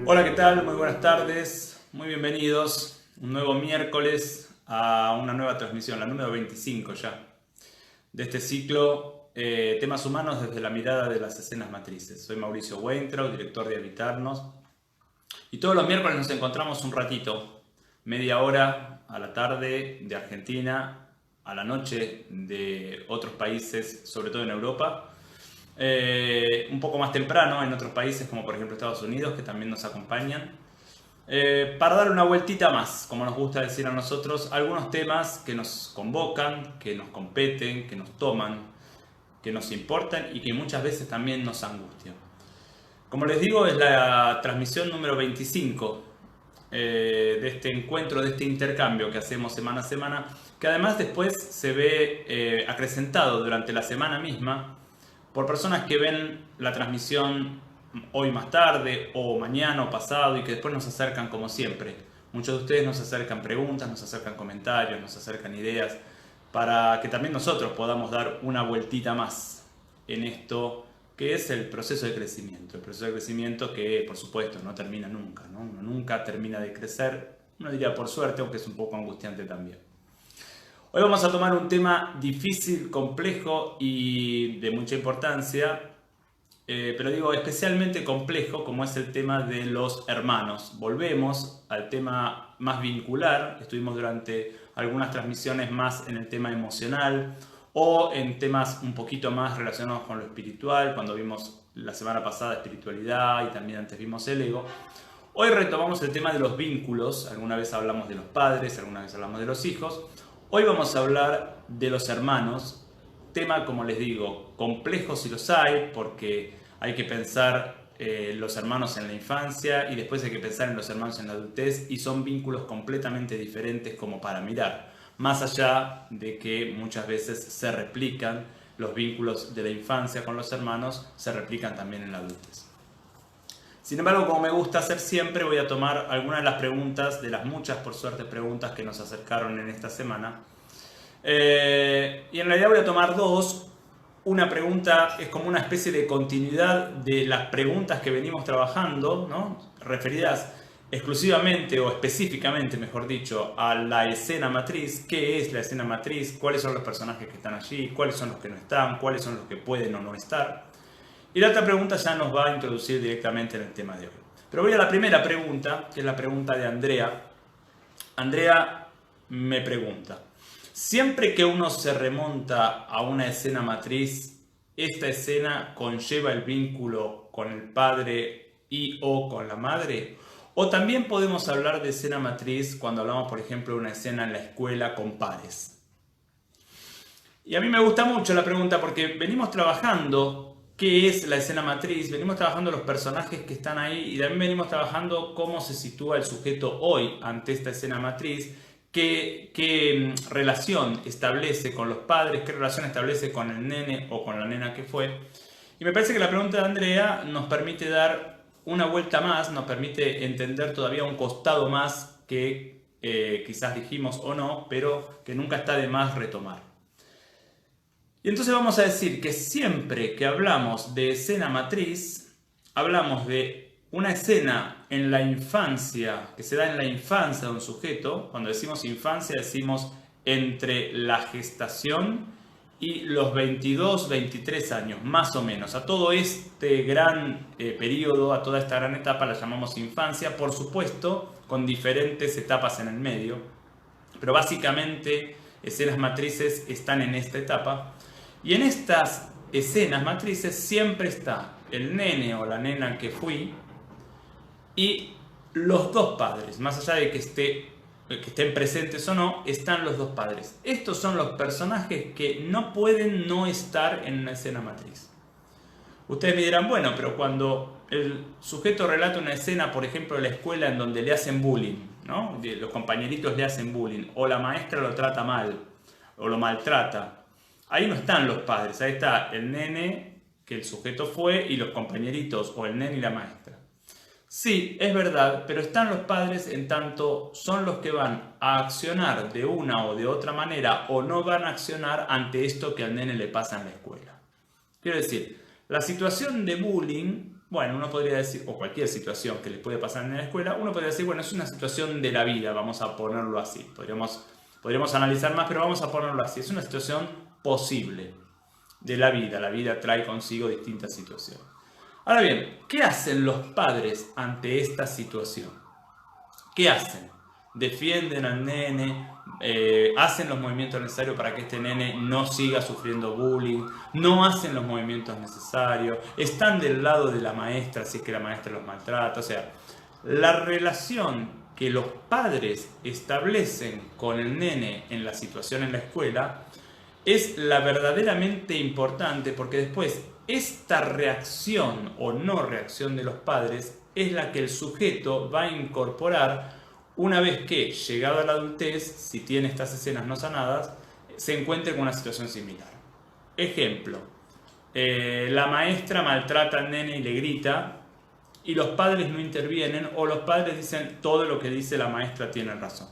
Hola, ¿qué tal? Muy buenas tardes, muy bienvenidos. Un nuevo miércoles a una nueva transmisión, la número 25 ya, de este ciclo Temas Humanos desde la mirada de las escenas matrices. Soy Mauricio Weintraub, director de Habitarnos, y todos los miércoles nos encontramos un ratito, media hora a la tarde de Argentina, a la noche de otros países, sobre todo en Europa. Un poco más temprano en otros países como por ejemplo Estados Unidos, que también nos acompañan, para dar una vueltita más, como nos gusta decir a nosotros, algunos temas que nos convocan, que nos competen, que nos toman, que nos importan y que muchas veces también nos angustian. Como les digo, es la transmisión número 25 de este encuentro, de este intercambio que hacemos semana a semana, que además después se ve acrecentado durante la semana misma por personas que ven la transmisión hoy más tarde o mañana o pasado y que después nos acercan como siempre. Muchos de ustedes nos acercan preguntas, nos acercan comentarios, nos acercan ideas para que también nosotros podamos dar una vueltita más en esto que es el proceso de crecimiento. El proceso de crecimiento que, por supuesto, no termina nunca, ¿no? Uno nunca termina de crecer, uno diría por suerte, aunque es un poco angustiante también. Hoy vamos a tomar un tema difícil, complejo y de mucha importancia, pero digo especialmente complejo, como es el tema de los hermanos. Volvemos al tema más vincular, estuvimos durante algunas transmisiones más en el tema emocional o en temas un poquito más relacionados con lo espiritual, cuando vimos la semana pasada espiritualidad y también antes vimos el ego. Hoy retomamos el tema de los vínculos, alguna vez hablamos de los padres, alguna vez hablamos de los hijos. Hoy vamos a hablar de los hermanos, tema, como les digo, complejo si los hay, porque hay que pensar los hermanos en la infancia y después hay que pensar en los hermanos en la adultez y son vínculos completamente diferentes como para mirar, más allá de que muchas veces se replican los vínculos de la infancia con los hermanos, se replican también en la adultez. Sin embargo, como me gusta hacer siempre, voy a tomar algunas de las preguntas, de las muchas, por suerte, preguntas que nos acercaron en esta semana. Y en realidad voy a tomar dos. Una pregunta es como una especie de continuidad de las preguntas que venimos trabajando, ¿no? Referidas exclusivamente o específicamente, mejor dicho, a la escena matriz. ¿Qué es la escena matriz? ¿Cuáles son los personajes que están allí? ¿Cuáles son los que no están? ¿Cuáles son los que pueden o no estar? Y la otra pregunta ya nos va a introducir directamente en el tema de hoy. Pero voy a la primera pregunta, que es la pregunta de Andrea. Andrea me pregunta: siempre que uno se remonta a una escena matriz, ¿esta escena conlleva el vínculo con el padre y o con la madre? ¿O también podemos hablar de escena matriz cuando hablamos, por ejemplo, de una escena en la escuela con pares? Y a mí me gusta mucho la pregunta porque venimos trabajando qué es la escena matriz, venimos trabajando los personajes que están ahí y también venimos trabajando cómo se sitúa el sujeto hoy ante esta escena matriz, qué relación establece con los padres, qué relación establece con el nene o con la nena que fue. Y me parece que la pregunta de Andrea nos permite dar una vuelta más, nos permite entender todavía un costado más que quizás dijimos o no, pero que nunca está de más retomar. Y entonces vamos a decir que siempre que hablamos de escena matriz, hablamos de una escena en la infancia, que se da en la infancia de un sujeto. Cuando decimos infancia decimos entre la gestación y los 22, 23 años, más o menos. A todo este gran periodo, a toda esta gran etapa la llamamos infancia, por supuesto, con diferentes etapas en el medio. Pero básicamente escenas matrices están en esta etapa. Y en estas escenas matrices siempre está el nene o la nena que fui y los dos padres. Más allá de que estén presentes o no, están los dos padres. Estos son los personajes que no pueden no estar en una escena matriz. Ustedes me dirán, bueno, pero cuando el sujeto relata una escena, por ejemplo, en la escuela en donde le hacen bullying, ¿no? Los compañeritos le hacen bullying, o la maestra lo trata mal, o lo maltrata. Ahí no están los padres, ahí está el nene que el sujeto fue y los compañeritos, o el nene y la maestra. Sí, es verdad, pero están los padres en tanto son los que van a accionar de una o de otra manera o no van a accionar ante esto que al nene le pasa en la escuela. Quiero decir, la situación de bullying bueno, uno podría decir, o cualquier situación que le puede pasar en la escuela, uno podría decir, bueno, es una situación de la vida, vamos a ponerlo así. Podríamos analizar más, pero vamos a ponerlo así. Es una situación posible de la vida. La vida trae consigo distintas situaciones. Ahora bien, ¿qué hacen los padres ante esta situación? ¿Qué hacen? Defienden al nene, hacen los movimientos necesarios para que este nene no siga sufriendo bullying, no hacen los movimientos necesarios, están del lado de la maestra si es que la maestra los maltrata. O sea, la relación que los padres establecen con el nene en la situación en la escuela es la verdaderamente importante, porque después esta reacción o no reacción de los padres es la que el sujeto va a incorporar una vez que, llegado a la adultez, si tiene estas escenas no sanadas, se encuentre con una situación similar. Ejemplo, la maestra maltrata al nene y le grita, y los padres no intervienen, o los padres dicen todo lo que dice la maestra tiene razón.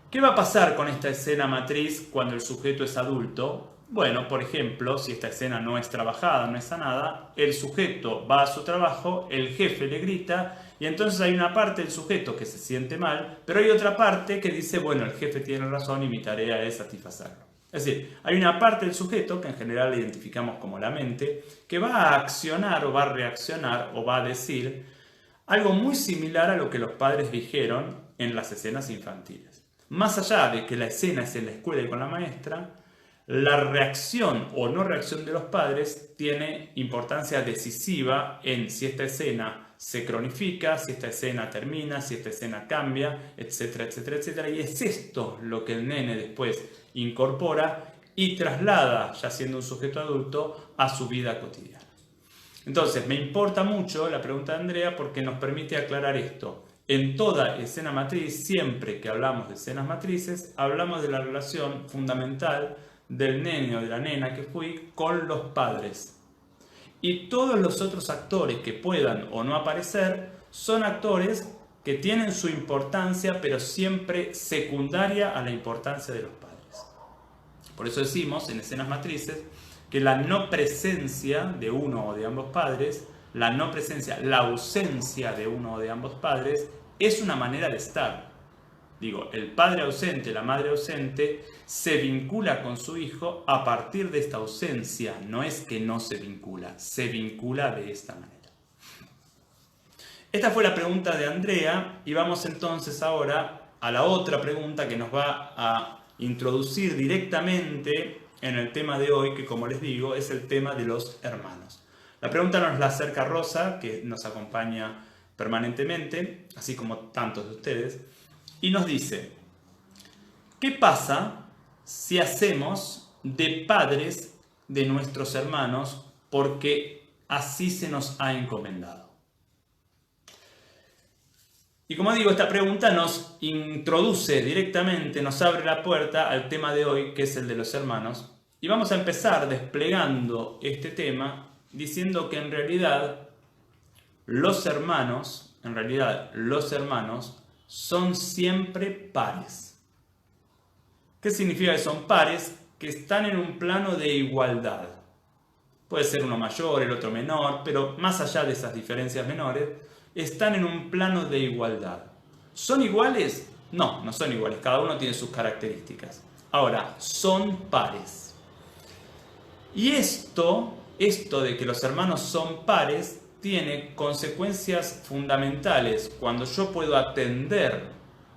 ¿Qué va a pasar con esta escena matriz cuando el sujeto es adulto? Bueno, por ejemplo, si esta escena no es trabajada, no es sanada, el sujeto va a su trabajo, el jefe le grita, y entonces hay una parte del sujeto que se siente mal, pero hay otra parte que dice, bueno, el jefe tiene razón y mi tarea es satisfacerlo. Es decir, hay una parte del sujeto, que en general la identificamos como la mente, que va a accionar o va a reaccionar o va a decir algo muy similar a lo que los padres dijeron en las escenas infantiles. Más allá de que la escena es en la escuela y con la maestra, la reacción o no reacción de los padres tiene importancia decisiva en si esta escena se cronifica, si esta escena termina, si esta escena cambia, etcétera, etcétera, etcétera. Y es esto lo que el nene después incorpora y traslada, ya siendo un sujeto adulto, a su vida cotidiana. Entonces, me importa mucho la pregunta de Andrea porque nos permite aclarar esto. En toda escena matriz, siempre que hablamos de escenas matrices, hablamos de la relación fundamental del nene o de la nena que fui con los padres. Y todos los otros actores que puedan o no aparecer son actores que tienen su importancia, pero siempre secundaria a la importancia de los padres. Por eso decimos en escenas matrices que la no presencia de uno o de ambos padres, la no presencia, la ausencia de uno o de ambos padres, es una manera de estar. Digo, el padre ausente, la madre ausente, se vincula con su hijo a partir de esta ausencia. No es que no se vincula de esta manera. Esta fue la pregunta de Andrea y vamos entonces ahora a la otra pregunta que nos va a introducir directamente en el tema de hoy, que como les digo, es el tema de los hermanos. La pregunta nos la acerca Rosa, que nos acompaña permanentemente, así como tantos de ustedes, y nos dice, ¿qué pasa si hacemos de padres de nuestros hermanos porque así se nos ha encomendado? Y como digo, esta pregunta nos introduce directamente, nos abre la puerta al tema de hoy, que es el de los hermanos. Y vamos a empezar desplegando este tema diciendo que en realidad los hermanos son siempre pares. ¿Qué significa que son pares? Que están en un plano de igualdad. Puede ser uno mayor, el otro menor, pero más allá de esas diferencias menores, están en un plano de igualdad. ¿Son iguales? No, no son iguales. Cada uno tiene sus características. Ahora, son pares. Y esto de que los hermanos son pares tiene consecuencias fundamentales cuando yo puedo atender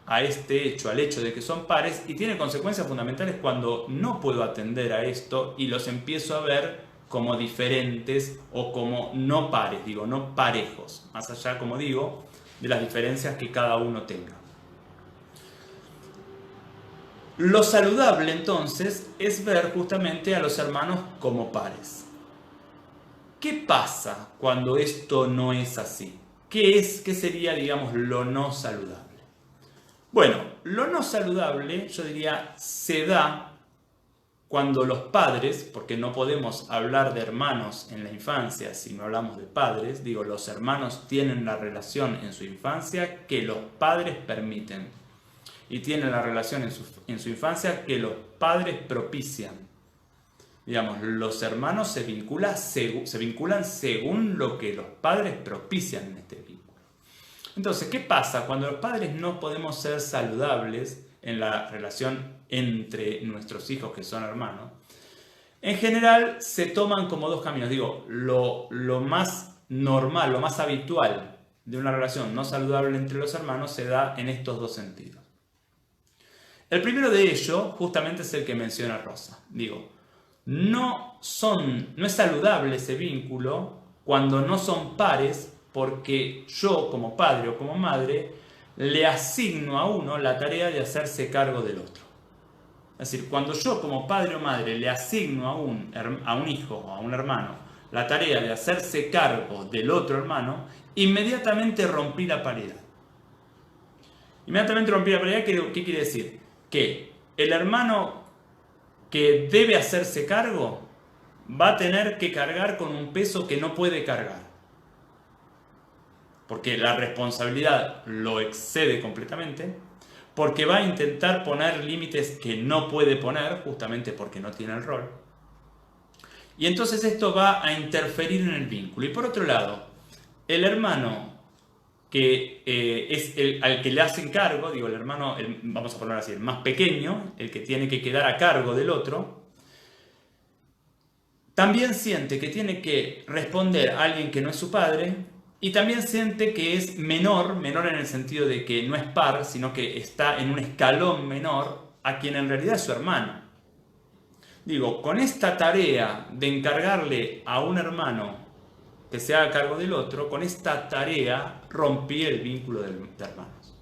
a este hecho, al hecho de que son pares, y tiene consecuencias fundamentales cuando no puedo atender a esto y los empiezo a ver como diferentes o como no pares, digo, no parejos, más allá, como digo, de las diferencias que cada uno tenga. Lo saludable entonces es ver justamente a los hermanos como pares. ¿Qué pasa cuando esto no es así? ¿Qué sería, digamos, lo no saludable? Bueno, lo no saludable, yo diría, se da cuando los padres, porque no podemos hablar de hermanos en la infancia si no hablamos de padres, digo, los hermanos tienen la relación en su infancia que los padres permiten y tienen la relación en su infancia que los padres propician. Digamos, los hermanos se vinculan según lo que los padres propician en este vínculo. Entonces, ¿qué pasa? Cuando los padres no podemos ser saludables en la relación entre nuestros hijos que son hermanos, en general se toman como dos caminos. Digo, lo más normal, lo más habitual de una relación no saludable entre los hermanos se da en estos dos sentidos. El primero de ellos justamente es el que menciona Rosa. Digo, no es saludable ese vínculo cuando no son pares, porque yo como padre o como madre le asigno a uno la tarea de hacerse cargo del otro. Es decir, cuando yo como padre o madre le asigno a un hijo o a un hermano la tarea de hacerse cargo del otro hermano, inmediatamente rompí la paridad. Inmediatamente rompí la paridad, ¿qué quiere decir? Que el hermano que debe hacerse cargo va a tener que cargar con un peso que no puede cargar. Porque la responsabilidad lo excede completamente, porque va a intentar poner límites que no puede poner, justamente porque no tiene el rol. Y entonces esto va a interferir en el vínculo. Y por otro lado, el hermano que es al que le hacen cargo, digo, el hermano, vamos a ponerlo así, el más pequeño, el que tiene que quedar a cargo del otro, también siente que tiene que responder a alguien que no es su padre, y también siente que es menor en el sentido de que no es par, sino que está en un escalón menor a quien en realidad es su hermano. Digo, con esta tarea de encargarle a un hermano que se haga cargo del otro, con esta tarea rompí el vínculo de hermanos.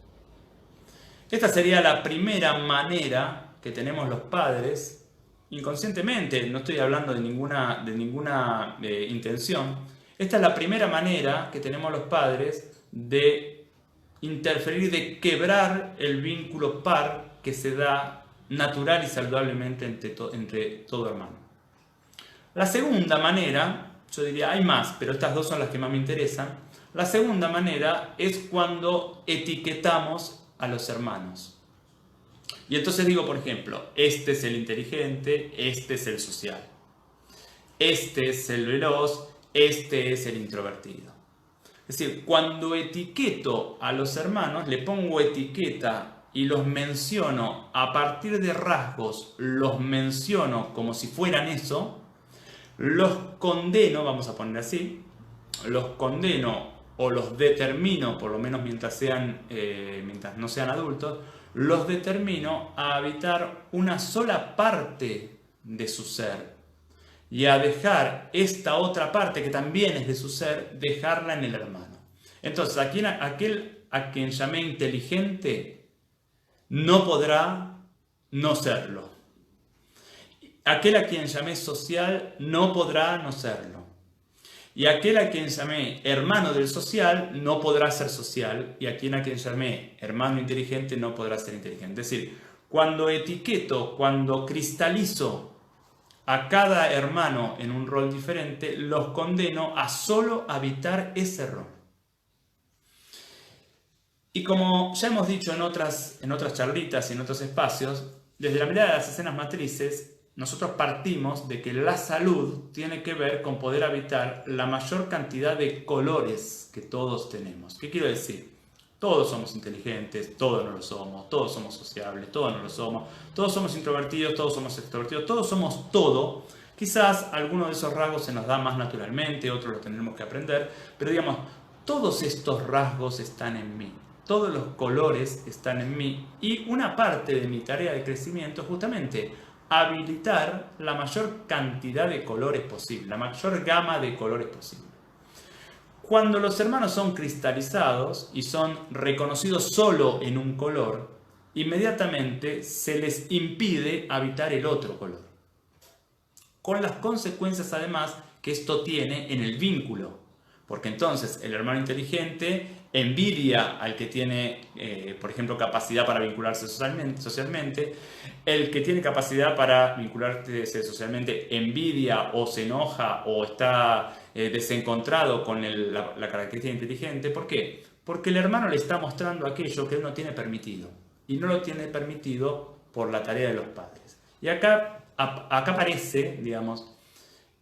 Esta sería la primera manera que tenemos los padres, inconscientemente, no estoy hablando de ninguna intención. Esta es la primera manera que tenemos los padres de interferir, de quebrar el vínculo par que se da natural y saludablemente entre todo hermano. La segunda manera, yo diría hay más, pero estas dos son las que más me interesan. La segunda manera es cuando etiquetamos a los hermanos. Y entonces digo, por ejemplo, este es el inteligente, este es el social, este es el veloz, este es el introvertido. Es decir, cuando etiqueto a los hermanos, le pongo etiqueta y los menciono a partir de rasgos, los menciono como si fueran eso, los condeno, vamos a poner así, los condeno o los determino, por lo menos mientras no sean adultos, los determino a habitar una sola parte de su ser y a dejar esta otra parte que también es de su ser, dejarla en el hermano. Entonces, aquel a quien llamé inteligente no podrá no serlo. Aquel a quien llamé social no podrá no serlo. Y aquel a quien llamé hermano del social no podrá ser social. Y a quien llamé hermano inteligente no podrá ser inteligente. Es decir, cuando etiqueto, cuando cristalizo a cada hermano en un rol diferente, los condeno a solo habitar ese rol. Y como ya hemos dicho en otras charlitas y en otros espacios, desde la mirada de las escenas matrices, nosotros partimos de que la salud tiene que ver con poder habitar la mayor cantidad de colores que todos tenemos. ¿Qué quiero decir? Todos somos inteligentes, todos no lo somos, todos somos sociables, todos no lo somos, todos somos introvertidos, todos somos extrovertidos, todos somos todo. Quizás alguno de esos rasgos se nos da más naturalmente, otros los tendremos que aprender, pero digamos, todos estos rasgos están en mí, todos los colores están en mí, y una parte de mi tarea de crecimiento es justamente habilitar la mayor cantidad de colores posible, la mayor gama de colores posible. Cuando los hermanos son cristalizados y son reconocidos solo en un color, inmediatamente se les impide habitar el otro color. Con las consecuencias además que esto tiene en el vínculo. Porque entonces el hermano inteligente envidia al que tiene, por ejemplo, capacidad para vincularse socialmente. El que tiene capacidad para vincularse socialmente envidia o se enoja o está desencontrado con la característica inteligente. ¿Por qué? Porque el hermano le está mostrando aquello que él no tiene permitido. Y no lo tiene permitido por la tarea de los padres. Y acá acá aparece, digamos,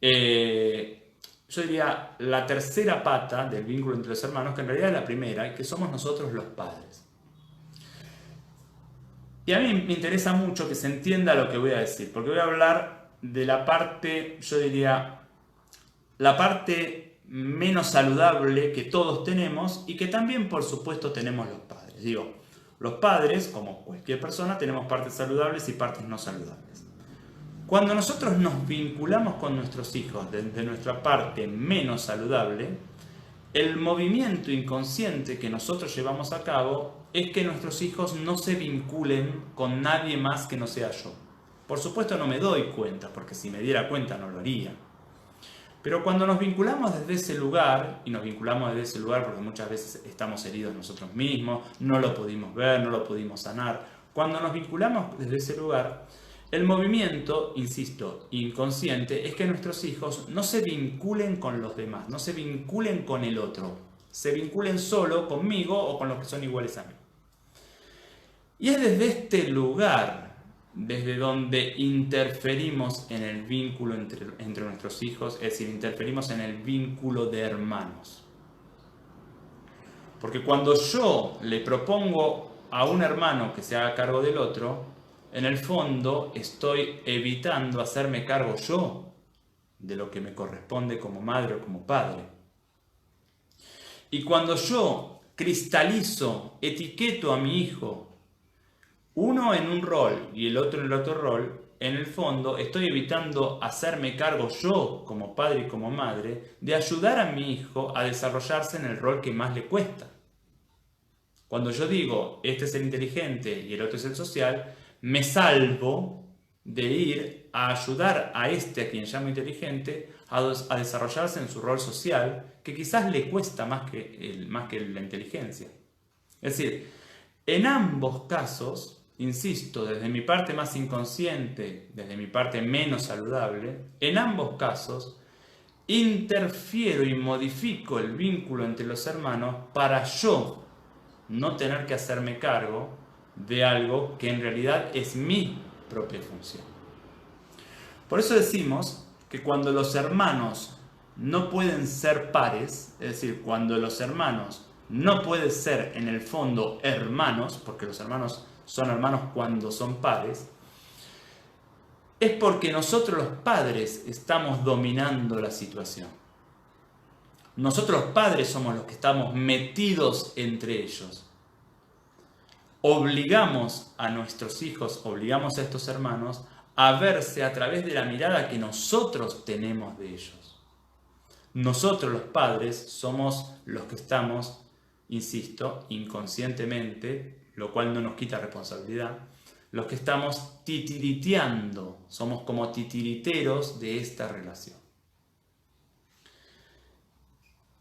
yo diría la tercera pata del vínculo entre los hermanos, que en realidad es la primera, y que somos nosotros los padres. Y a mí me interesa mucho que se entienda lo que voy a decir, porque voy a hablar de la parte, yo diría, la parte menos saludable que todos tenemos y que también, por supuesto, tenemos los padres. Digo, los padres, como cualquier persona, tenemos partes saludables y partes no saludables. Cuando nosotros nos vinculamos con nuestros hijos desde nuestra parte menos saludable, el movimiento inconsciente que nosotros llevamos a cabo es que nuestros hijos no se vinculen con nadie más que no sea yo. Por supuesto no me doy cuenta, porque si me diera cuenta no lo haría. Pero cuando nos vinculamos desde ese lugar, y nos vinculamos desde ese lugar porque muchas veces estamos heridos nosotros mismos, no lo pudimos ver, no lo pudimos sanar, cuando nos vinculamos desde ese lugar, el movimiento, insisto, inconsciente, es que nuestros hijos no se vinculen con los demás, no se vinculen con el otro, se vinculen solo conmigo o con los que son iguales a mí. Y es desde este lugar, desde donde interferimos en el vínculo entre nuestros hijos, es decir, interferimos en el vínculo de hermanos. Porque cuando yo le propongo a un hermano que se haga cargo del otro, en el fondo estoy evitando hacerme cargo yo de lo que me corresponde como madre o como padre. Y cuando yo cristalizo, etiqueto a mi hijo, uno en un rol y el otro en el otro rol, en el fondo estoy evitando hacerme cargo yo como padre y como madre de ayudar a mi hijo a desarrollarse en el rol que más le cuesta. Cuando yo digo, este es el inteligente y el otro es el social, me salvo de ir a ayudar a este a quien llamo inteligente a desarrollarse en su rol social, que quizás le cuesta más que la inteligencia. Es decir, en ambos casos, insisto, desde mi parte más inconsciente, desde mi parte menos saludable, en ambos casos interfiero y modifico el vínculo entre los hermanos para yo no tener que hacerme cargo de algo que en realidad es mi propia función. Por eso decimos que cuando los hermanos no pueden ser pares, es decir, cuando los hermanos no pueden ser en el fondo hermanos, porque los hermanos son hermanos cuando son pares, es porque nosotros los padres estamos dominando la situación. Nosotros los padres somos los que estamos metidos entre ellos. Obligamos a nuestros hijos, obligamos a estos hermanos a verse a través de la mirada que nosotros tenemos de ellos. Nosotros los padres somos los que estamos, insisto, inconscientemente, lo cual no nos quita responsabilidad, los que estamos titiriteando, somos como titiriteros de esta relación.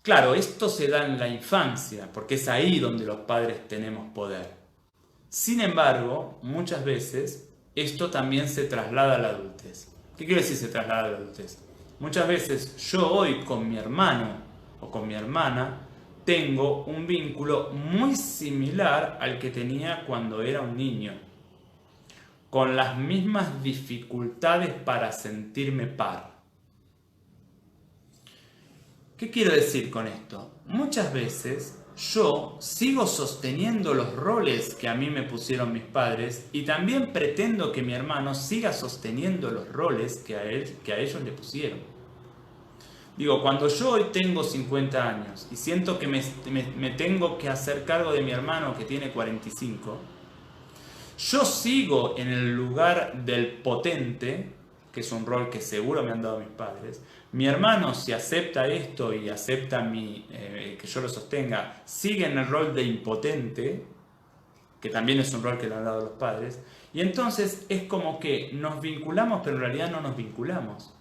Claro, esto se da en la infancia, porque es ahí donde los padres tenemos poder. Sin embargo, muchas veces esto también se traslada a la adultez. ¿Qué quiere decir se traslada a la adultez? Muchas veces yo hoy con mi hermano o con mi hermana tengo un vínculo muy similar al que tenía cuando era un niño, con las mismas dificultades para sentirme par. ¿Qué quiero decir con esto? Muchas veces yo sigo sosteniendo los roles que a mí me pusieron mis padres y también pretendo que mi hermano siga sosteniendo los roles que a ellos le pusieron. Digo, cuando yo hoy tengo 50 años y siento que me tengo que hacer cargo de mi hermano que tiene 45, yo sigo en el lugar del potente, que es un rol que seguro me han dado mis padres. Mi hermano, si acepta esto y acepta que yo lo sostenga, sigue en el rol de impotente, que también es un rol que le han dado los padres. Y entonces es como que nos vinculamos, pero en realidad no nos vinculamos.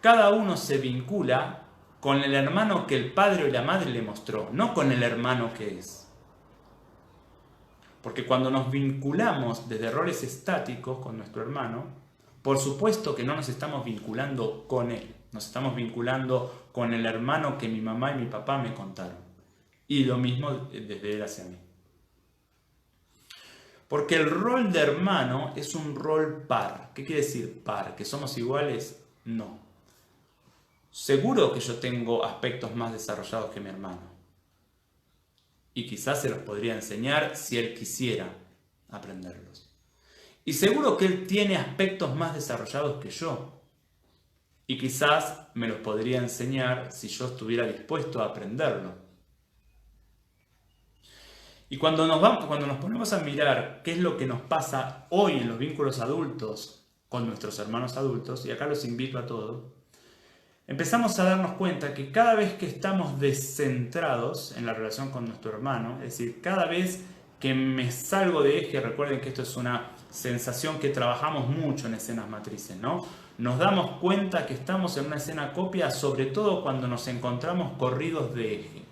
Cada uno se vincula con el hermano que el padre o la madre le mostró, no con el hermano que es. Porque cuando nos vinculamos desde roles estáticos con nuestro hermano, por supuesto que no nos estamos vinculando con él, nos estamos vinculando con el hermano que mi mamá y mi papá me contaron. Y lo mismo desde él hacia mí. Porque el rol de hermano es un rol par. ¿Qué quiere decir par? ¿Que somos iguales? No. Seguro que yo tengo aspectos más desarrollados que mi hermano. Y quizás se los podría enseñar si él quisiera aprenderlos. Y seguro que él tiene aspectos más desarrollados que yo. Y quizás me los podría enseñar si yo estuviera dispuesto a aprenderlo. Y cuando nos ponemos a mirar qué es lo que nos pasa hoy en los vínculos adultos con nuestros hermanos adultos, y acá los invito a todos, empezamos a darnos cuenta que cada vez que estamos descentrados en la relación con nuestro hermano, es decir, cada vez que me salgo de eje, recuerden que esto es una sensación que trabajamos mucho en escenas matrices, ¿no? Nos damos cuenta que estamos en una escena copia, sobre todo cuando nos encontramos corridos de eje.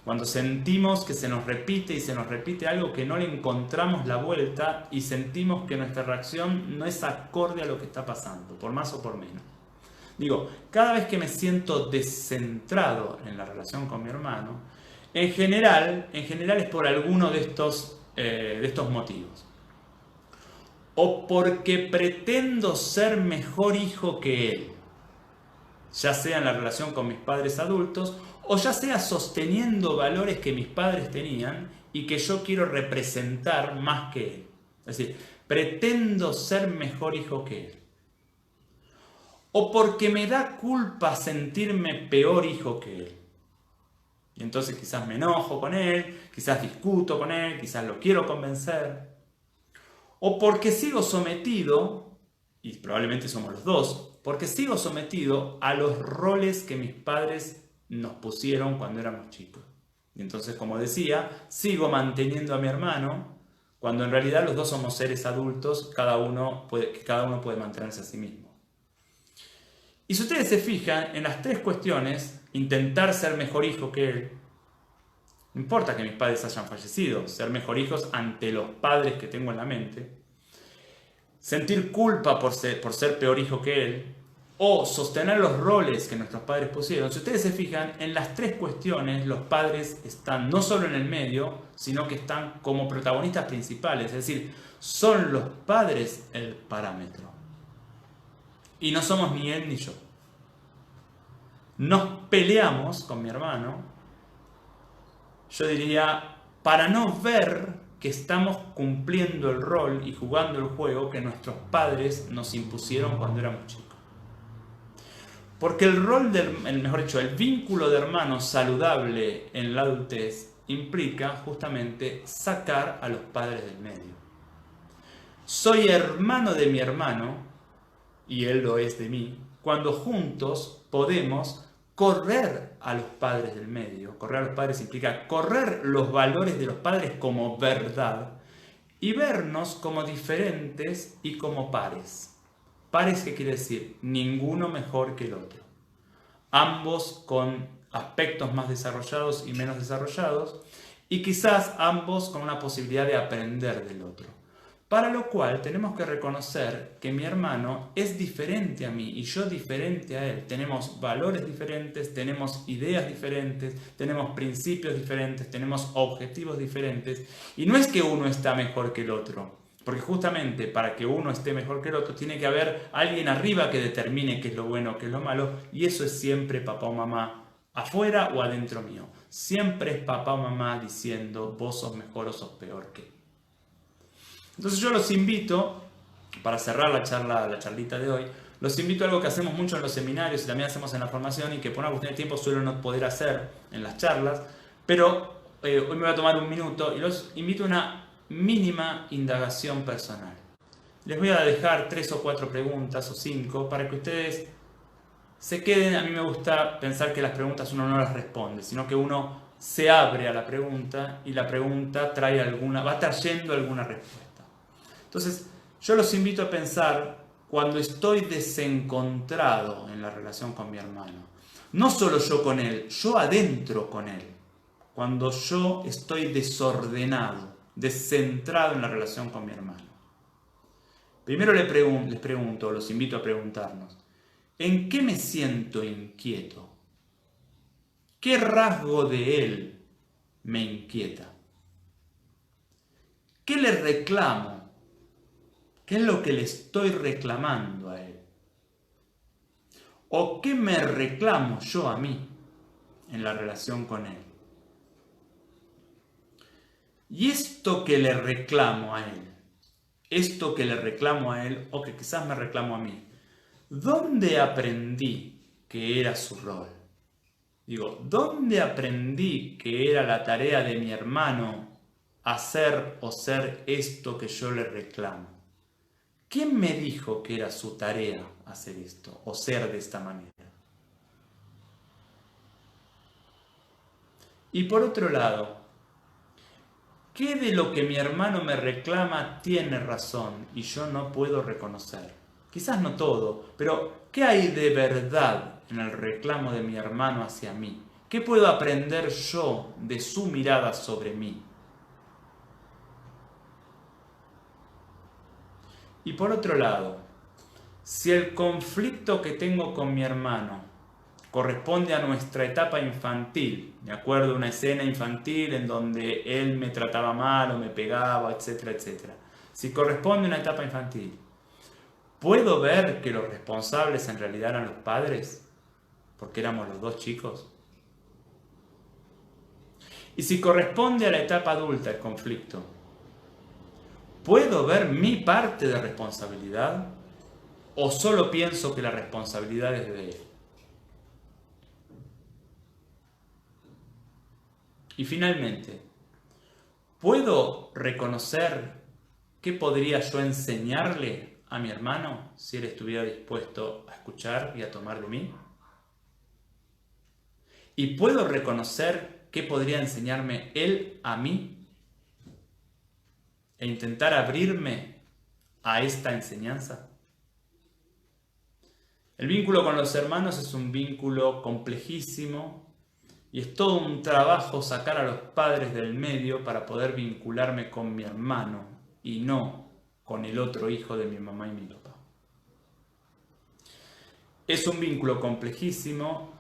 Cuando sentimos que se nos repite y se nos repite algo que no le encontramos la vuelta y sentimos que nuestra reacción no es acorde a lo que está pasando, por más o por menos. Digo, cada vez que me siento descentrado en la relación con mi hermano, en general es por alguno de estos motivos. O porque pretendo ser mejor hijo que él, ya sea en la relación con mis padres adultos, o ya sea sosteniendo valores que mis padres tenían y que yo quiero representar más que él. Es decir, pretendo ser mejor hijo que él. O porque me da culpa sentirme peor hijo que él. Y entonces quizás me enojo con él, quizás discuto con él, quizás lo quiero convencer. O porque sigo sometido, y probablemente somos los dos, porque sigo sometido a los roles que mis padres nos pusieron cuando éramos chicos. Y entonces, como decía, sigo manteniendo a mi hermano, cuando en realidad los dos somos seres adultos, cada uno puede mantenerse a sí mismo. Y si ustedes se fijan, en las tres cuestiones, intentar ser mejor hijo que él, no importa que mis padres hayan fallecido, ser mejor hijos ante los padres que tengo en la mente, sentir culpa por ser peor hijo que él, o sostener los roles que nuestros padres pusieron. Si ustedes se fijan, en las tres cuestiones los padres están no solo en el medio, sino que están como protagonistas principales, es decir, son los padres el parámetro. Y no somos ni él ni yo. Nos peleamos con mi hermano, yo diría, para no ver que estamos cumpliendo el rol y jugando el juego que nuestros padres nos impusieron cuando éramos chicos. Porque el vínculo de hermano saludable en la adultez implica justamente sacar a los padres del medio. Soy hermano de mi hermano, y él lo es de mí, cuando juntos podemos correr a los padres del medio. Correr a los padres implica correr los valores de los padres como verdad y vernos como diferentes y como pares. Pares, ¿qué quiere decir? Ninguno mejor que el otro. Ambos con aspectos más desarrollados y menos desarrollados, y quizás ambos con una posibilidad de aprender del otro. Para lo cual tenemos que reconocer que mi hermano es diferente a mí y yo diferente a él. Tenemos valores diferentes, tenemos ideas diferentes, tenemos principios diferentes, tenemos objetivos diferentes. Y no es que uno está mejor que el otro. Porque justamente para que uno esté mejor que el otro tiene que haber alguien arriba que determine qué es lo bueno, qué es lo malo, y eso es siempre papá o mamá, afuera o adentro mío. Siempre es papá o mamá diciendo vos sos mejor o sos peor que. Entonces yo los invito, para cerrar la charlita de hoy, los invito a algo que hacemos mucho en los seminarios y también hacemos en la formación y que por una cuestión de tiempo suelo no poder hacer en las charlas, pero hoy me voy a tomar un minuto y los invito a una mínima indagación personal. Les voy a dejar 3 o 4 preguntas o 5 para que ustedes se queden. A mí me gusta pensar que las preguntas uno no las responde, sino que uno se abre a la pregunta y la pregunta va trayendo alguna respuesta. Entonces, yo los invito a pensar cuando estoy desencontrado en la relación con mi hermano. No solo yo con él, yo adentro con él. Cuando yo estoy desordenado, descentrado en la relación con mi hermano. Primero les pregunto, los invito a preguntarnos, ¿en qué me siento inquieto? ¿Qué rasgo de él me inquieta? ¿Qué le reclamo? ¿Qué es lo que le estoy reclamando a él? ¿O qué me reclamo yo a mí en la relación con él? Y esto que le reclamo a él, o que quizás me reclamo a mí, ¿dónde aprendí que era su rol? Digo, ¿dónde aprendí que era la tarea de mi hermano hacer o ser esto que yo le reclamo? ¿Quién me dijo que era su tarea hacer esto o ser de esta manera? Y por otro lado, ¿qué de lo que mi hermano me reclama tiene razón y yo no puedo reconocer? Quizás no todo, pero ¿qué hay de verdad en el reclamo de mi hermano hacia mí? ¿Qué puedo aprender yo de su mirada sobre mí? Y por otro lado, si el conflicto que tengo con mi hermano corresponde a nuestra etapa infantil, me acuerdo de una escena infantil en donde él me trataba mal o me pegaba, etcétera, etcétera. Si corresponde a una etapa infantil, ¿puedo ver que los responsables en realidad eran los padres? Porque éramos los dos chicos. Y si corresponde a la etapa adulta el conflicto, ¿puedo ver mi parte de responsabilidad? ¿O solo pienso que la responsabilidad es de él? Y finalmente, ¿puedo reconocer qué podría yo enseñarle a mi hermano si él estuviera dispuesto a escuchar y a tomar de mí? ¿Y puedo reconocer qué podría enseñarme él a mí? E intentar abrirme a esta enseñanza. El vínculo con los hermanos es un vínculo complejísimo y es todo un trabajo sacar a los padres del medio para poder vincularme con mi hermano y no con el otro hijo de mi mamá y mi papá. Es un vínculo complejísimo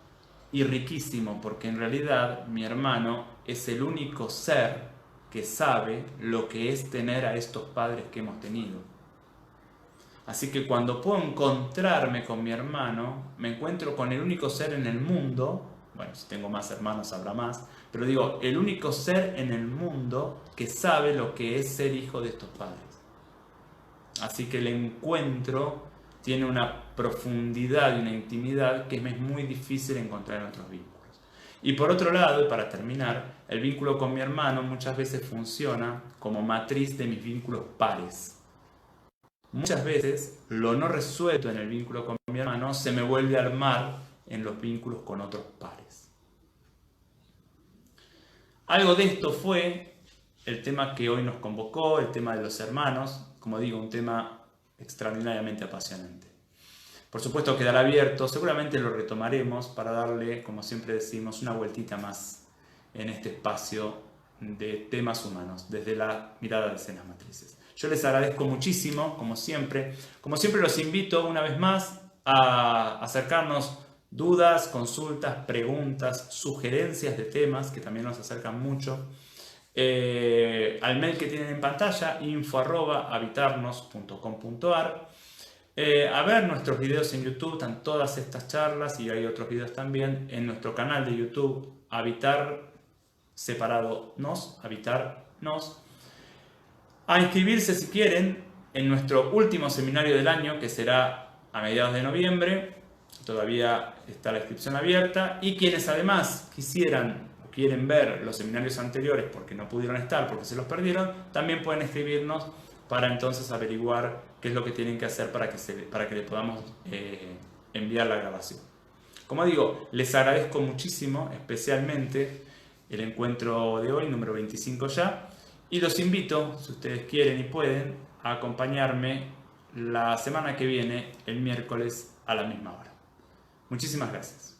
y riquísimo porque en realidad mi hermano es el único ser que sabe lo que es tener a estos padres que hemos tenido. Así que cuando puedo encontrarme con mi hermano, me encuentro con el único ser en el mundo, bueno, si tengo más hermanos habrá más, pero digo, el único ser en el mundo que sabe lo que es ser hijo de estos padres. Así que el encuentro tiene una profundidad y una intimidad que me es muy difícil encontrar en otros vínculos. Y por otro lado, y para terminar, el vínculo con mi hermano muchas veces funciona como matriz de mis vínculos pares. Muchas veces lo no resuelto en el vínculo con mi hermano se me vuelve a armar en los vínculos con otros pares. Algo de esto fue el tema que hoy nos convocó, el tema de los hermanos, como digo, un tema extraordinariamente apasionante. Por supuesto quedará abierto, seguramente lo retomaremos para darle, como siempre decimos, una vueltita más en este espacio de temas humanos, desde la mirada de escenas matrices. Yo les agradezco muchísimo, como siempre los invito una vez más a acercarnos dudas, consultas, preguntas, sugerencias de temas que también nos acercan mucho. Al mail que tienen en pantalla, info@habitarnos.com.ar. A ver nuestros videos en YouTube, están todas estas charlas y hay otros videos también en nuestro canal de YouTube, Habitar separado nos, Habitarnos. A inscribirse si quieren en nuestro último seminario del año, que será a mediados de noviembre. Todavía está la inscripción abierta. Y quienes además quieren ver los seminarios anteriores porque no pudieron estar, porque se los perdieron, también pueden escribirnos para entonces averiguar qué es lo que tienen que hacer para que le podamos enviar la grabación. Como digo, les agradezco muchísimo, especialmente el encuentro de hoy, número 25 ya. Y los invito, si ustedes quieren y pueden, a acompañarme la semana que viene, el miércoles a la misma hora. Muchísimas gracias.